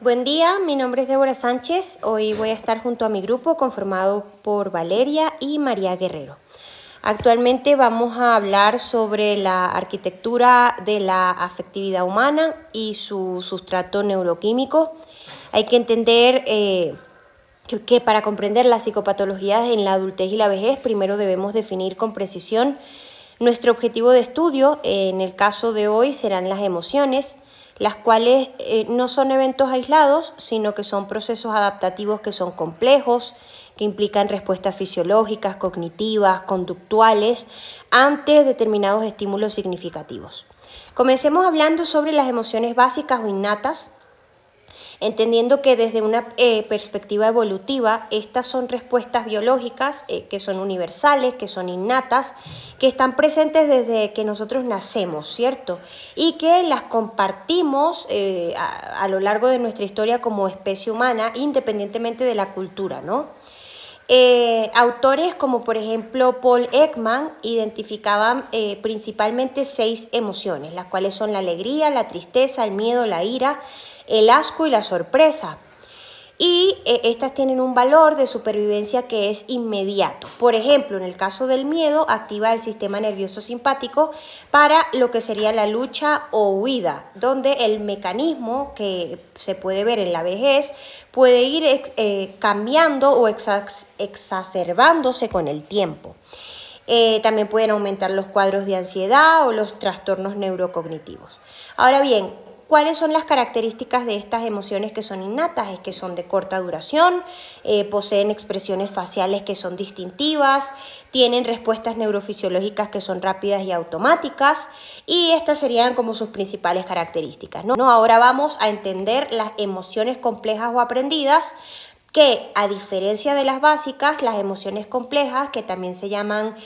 Buen día, mi nombre es Débora Sánchez. Hoy voy a estar junto a mi grupo conformado por Valeria y María Guerrero. Actualmente vamos a hablar sobre la arquitectura de la afectividad humana y su sustrato neuroquímico. Hay que entender que para comprender las psicopatologías en la adultez y la vejez, primero debemos definir con precisión nuestro objetivo de estudio. En el caso de hoy serán las emociones, las cuales no son eventos aislados, sino que son procesos adaptativos que son complejos, que implican respuestas fisiológicas, cognitivas, conductuales, ante determinados estímulos significativos. Comencemos hablando sobre las emociones básicas o innatas, entendiendo que desde una perspectiva evolutiva, estas son respuestas biológicas que son universales, que son innatas, que están presentes desde que nosotros nacemos, ¿cierto? Y que las compartimos a lo largo de nuestra historia como especie humana, independientemente de la cultura, ¿no? Autores como por ejemplo Paul Ekman identificaban principalmente 6 emociones, las cuales son la alegría, la tristeza, el miedo, la ira, el asco y la sorpresa. Y estas tienen un valor de supervivencia que es inmediato. Por ejemplo, en el caso del miedo, activa el sistema nervioso simpático para lo que sería la lucha o huida, donde el mecanismo que se puede ver en la vejez puede ir cambiando o exacerbándose con el tiempo. También pueden aumentar los cuadros de ansiedad o los trastornos neurocognitivos. Ahora bien, ¿cuáles son las características de estas emociones que son innatas? Es que son de corta duración, poseen expresiones faciales que son distintivas, tienen respuestas neurofisiológicas que son rápidas y automáticas, y estas serían como sus principales características, ¿no? Ahora vamos a entender las emociones complejas o aprendidas, que a diferencia de las básicas, las emociones complejas, que también se llaman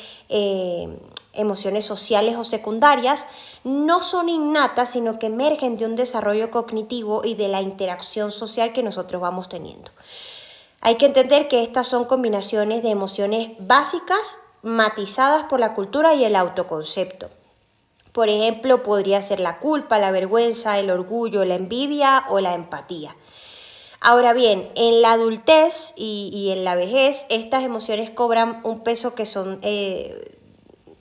emociones sociales o secundarias, no son innatas, sino que emergen de un desarrollo cognitivo y de la interacción social que nosotros vamos teniendo. Hay que entender que estas son combinaciones de emociones básicas matizadas por la cultura y el autoconcepto. Por ejemplo, podría ser la culpa, la vergüenza, el orgullo, la envidia o la empatía. Ahora bien, en la adultez y en la vejez, estas emociones cobran un peso que son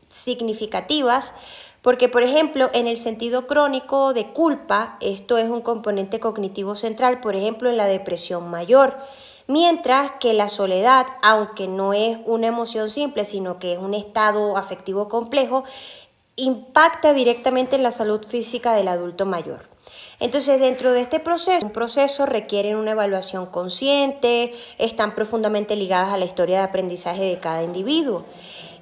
significativas, porque por ejemplo, en el sentido crónico de culpa, esto es un componente cognitivo central, por ejemplo, en la depresión mayor, mientras que la soledad, aunque no es una emoción simple, sino que es un estado afectivo complejo, impacta directamente en la salud física del adulto mayor. Entonces, dentro de este proceso, un proceso requieren una evaluación consciente, están profundamente ligadas a la historia de aprendizaje de cada individuo.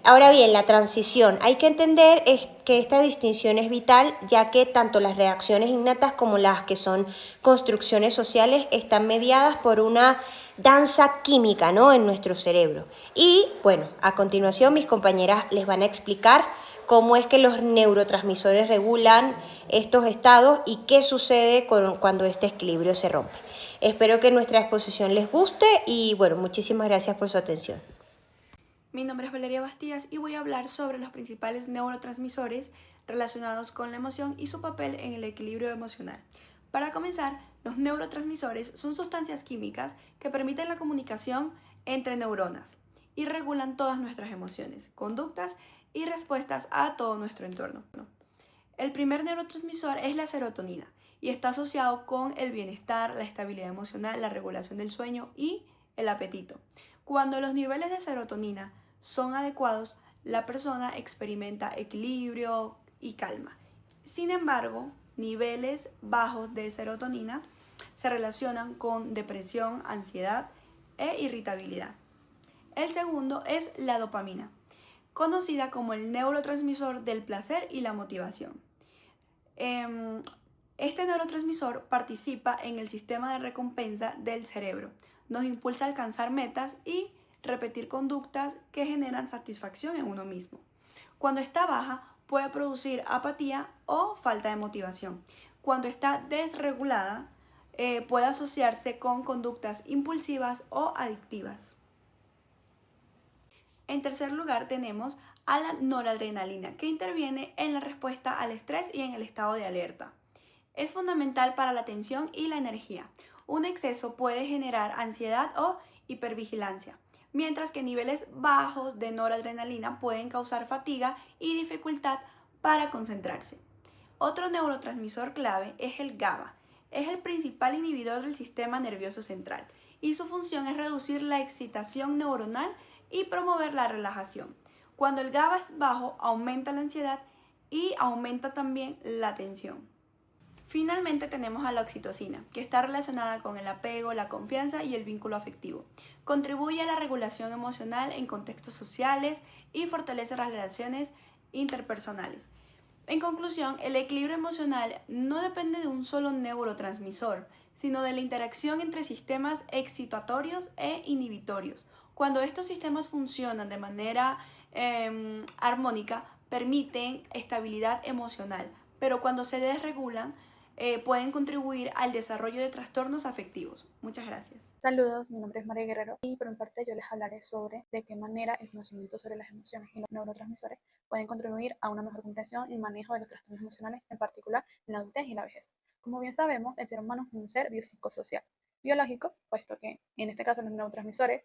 Ahora bien, la transición. Hay que entender que esta distinción es vital, ya que tanto las reacciones innatas como las que son construcciones sociales están mediadas por una danza química, ¿no?, en nuestro cerebro. Y bueno, a continuación mis compañeras les van a explicar cómo es que los neurotransmisores regulan estos estados y qué sucede cuando este equilibrio se rompe. Espero que nuestra exposición les guste y bueno, muchísimas gracias por su atención. Mi nombre es Valeria Bastías y voy a hablar sobre los principales neurotransmisores relacionados con la emoción y su papel en el equilibrio emocional. Para comenzar, los neurotransmisores son sustancias químicas que permiten la comunicación entre neuronas y regulan todas nuestras emociones, conductas y respuestas a todo nuestro entorno. El primer neurotransmisor es la serotonina y está asociado con el bienestar, la estabilidad emocional, la regulación del sueño y el apetito. Cuando los niveles de serotonina son adecuados, la persona experimenta equilibrio y calma. Sin embargo, niveles bajos de serotonina se relacionan con depresión, ansiedad e irritabilidad. El segundo es la dopamina, conocida como el neurotransmisor del placer y la motivación. Este neurotransmisor participa en el sistema de recompensa del cerebro, nos impulsa a alcanzar metas y repetir conductas que generan satisfacción en uno mismo. Cuando está baja, puede producir apatía o falta de motivación. Cuando está desregulada, puede asociarse con conductas impulsivas o adictivas. En tercer lugar, tenemos a la noradrenalina, que interviene en la respuesta al estrés y en el estado de alerta. Es fundamental para la atención y la energía. Un exceso puede generar ansiedad o hipervigilancia, mientras que niveles bajos de noradrenalina pueden causar fatiga y dificultad para concentrarse. Otro neurotransmisor clave es el GABA. Es el principal inhibidor del sistema nervioso central y su función es reducir la excitación neuronal y promover la relajación. Cuando el GABA es bajo, aumenta la ansiedad y aumenta también la tensión. Finalmente tenemos a la oxitocina, que está relacionada con el apego, la confianza y el vínculo afectivo. Contribuye a la regulación emocional en contextos sociales y fortalece las relaciones interpersonales. En conclusión, el equilibrio emocional no depende de un solo neurotransmisor, sino de la interacción entre sistemas excitatorios e inhibitorios. Cuando estos sistemas funcionan de manera armónica, permiten estabilidad emocional, pero cuando se desregulan, pueden contribuir al desarrollo de trastornos afectivos. Muchas gracias. Saludos, mi nombre es María Guerrero y por mi parte yo les hablaré sobre de qué manera el conocimiento sobre las emociones y los neurotransmisores pueden contribuir a una mejor comprensión y manejo de los trastornos emocionales, en particular en la adultez y la vejez. Como bien sabemos, el ser humano es un ser biopsicosocial, biológico, puesto que en este caso los neurotransmisores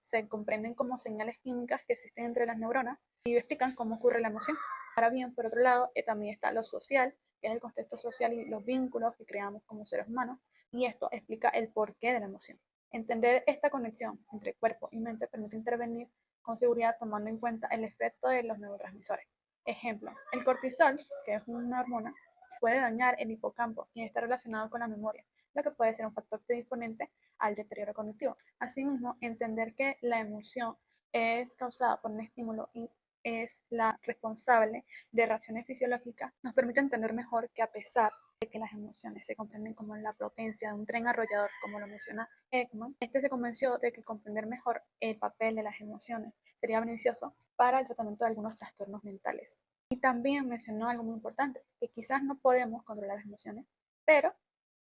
se comprenden como señales químicas que existen entre las neuronas y explican cómo ocurre la emoción. Ahora bien, por otro lado, también está lo social, que es el contexto social y los vínculos que creamos como seres humanos, y esto explica el porqué de la emoción. Entender esta conexión entre cuerpo y mente permite intervenir con seguridad tomando en cuenta el efecto de los neurotransmisores. Ejemplo, el cortisol, que es una hormona, puede dañar el hipocampo y está relacionado con la memoria, lo que puede ser un factor predisponente al deterioro cognitivo. Asimismo, entender que la emoción es causada por un estímulo y es la responsable de reacciones fisiológicas, nos permite entender mejor que a pesar de que las emociones se comprenden como la potencia de un tren arrollador, como lo menciona Ekman, este se convenció de que comprender mejor el papel de las emociones sería beneficioso para el tratamiento de algunos trastornos mentales. Y también mencionó algo muy importante, que quizás no podemos controlar las emociones, pero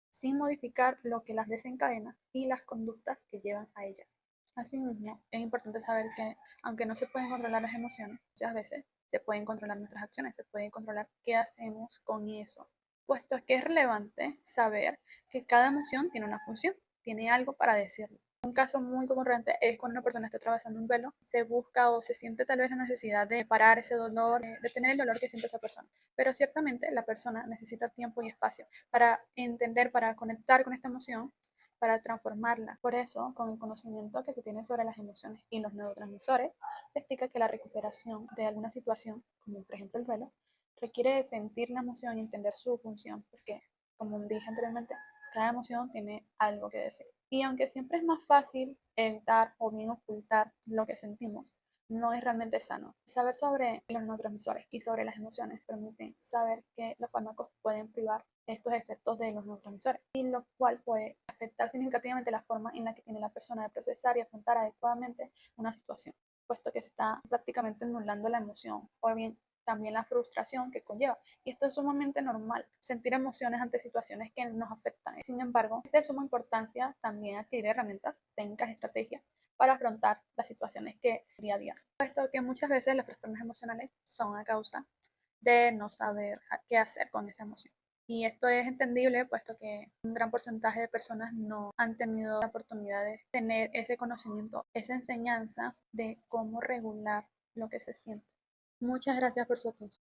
sin modificar lo que las desencadena y las conductas que llevan a ellas. Asimismo, es importante saber que, aunque no se pueden controlar las emociones, muchas veces se pueden controlar nuestras acciones, se puede controlar qué hacemos con eso, puesto que es relevante saber que cada emoción tiene una función, tiene algo para decirlo. Un caso muy corriente es cuando una persona está atravesando un duelo, se busca o se siente tal vez la necesidad de parar ese dolor, de tener el dolor que siente esa persona. Pero ciertamente la persona necesita tiempo y espacio para entender, para conectar con esta emoción, para transformarla. Por eso, con el conocimiento que se tiene sobre las emociones y los neurotransmisores, se explica que la recuperación de alguna situación, como por ejemplo el duelo, requiere de sentir la emoción y entender su función, porque, como dije anteriormente, cada emoción tiene algo que decir. Y aunque siempre es más fácil evitar o bien ocultar lo que sentimos, no es realmente sano. Saber sobre los neurotransmisores y sobre las emociones permite saber que los fármacos pueden privar estos efectos de los neurotransmisores, y lo cual puede afectar significativamente la forma en la que tiene la persona de procesar y afrontar adecuadamente una situación, puesto que se está prácticamente anulando la emoción o bien también la frustración que conlleva. Y esto es sumamente normal, sentir emociones ante situaciones que nos afectan. Sin embargo, es de suma importancia también adquirir herramientas, técnicas, estrategias para afrontar las situaciones que día a día. Puesto que muchas veces los trastornos emocionales son a causa de no saber qué hacer con esa emoción. Y esto es entendible, puesto que un gran porcentaje de personas no han tenido la oportunidad de tener ese conocimiento, esa enseñanza de cómo regular lo que se siente. Muchas gracias por su atención.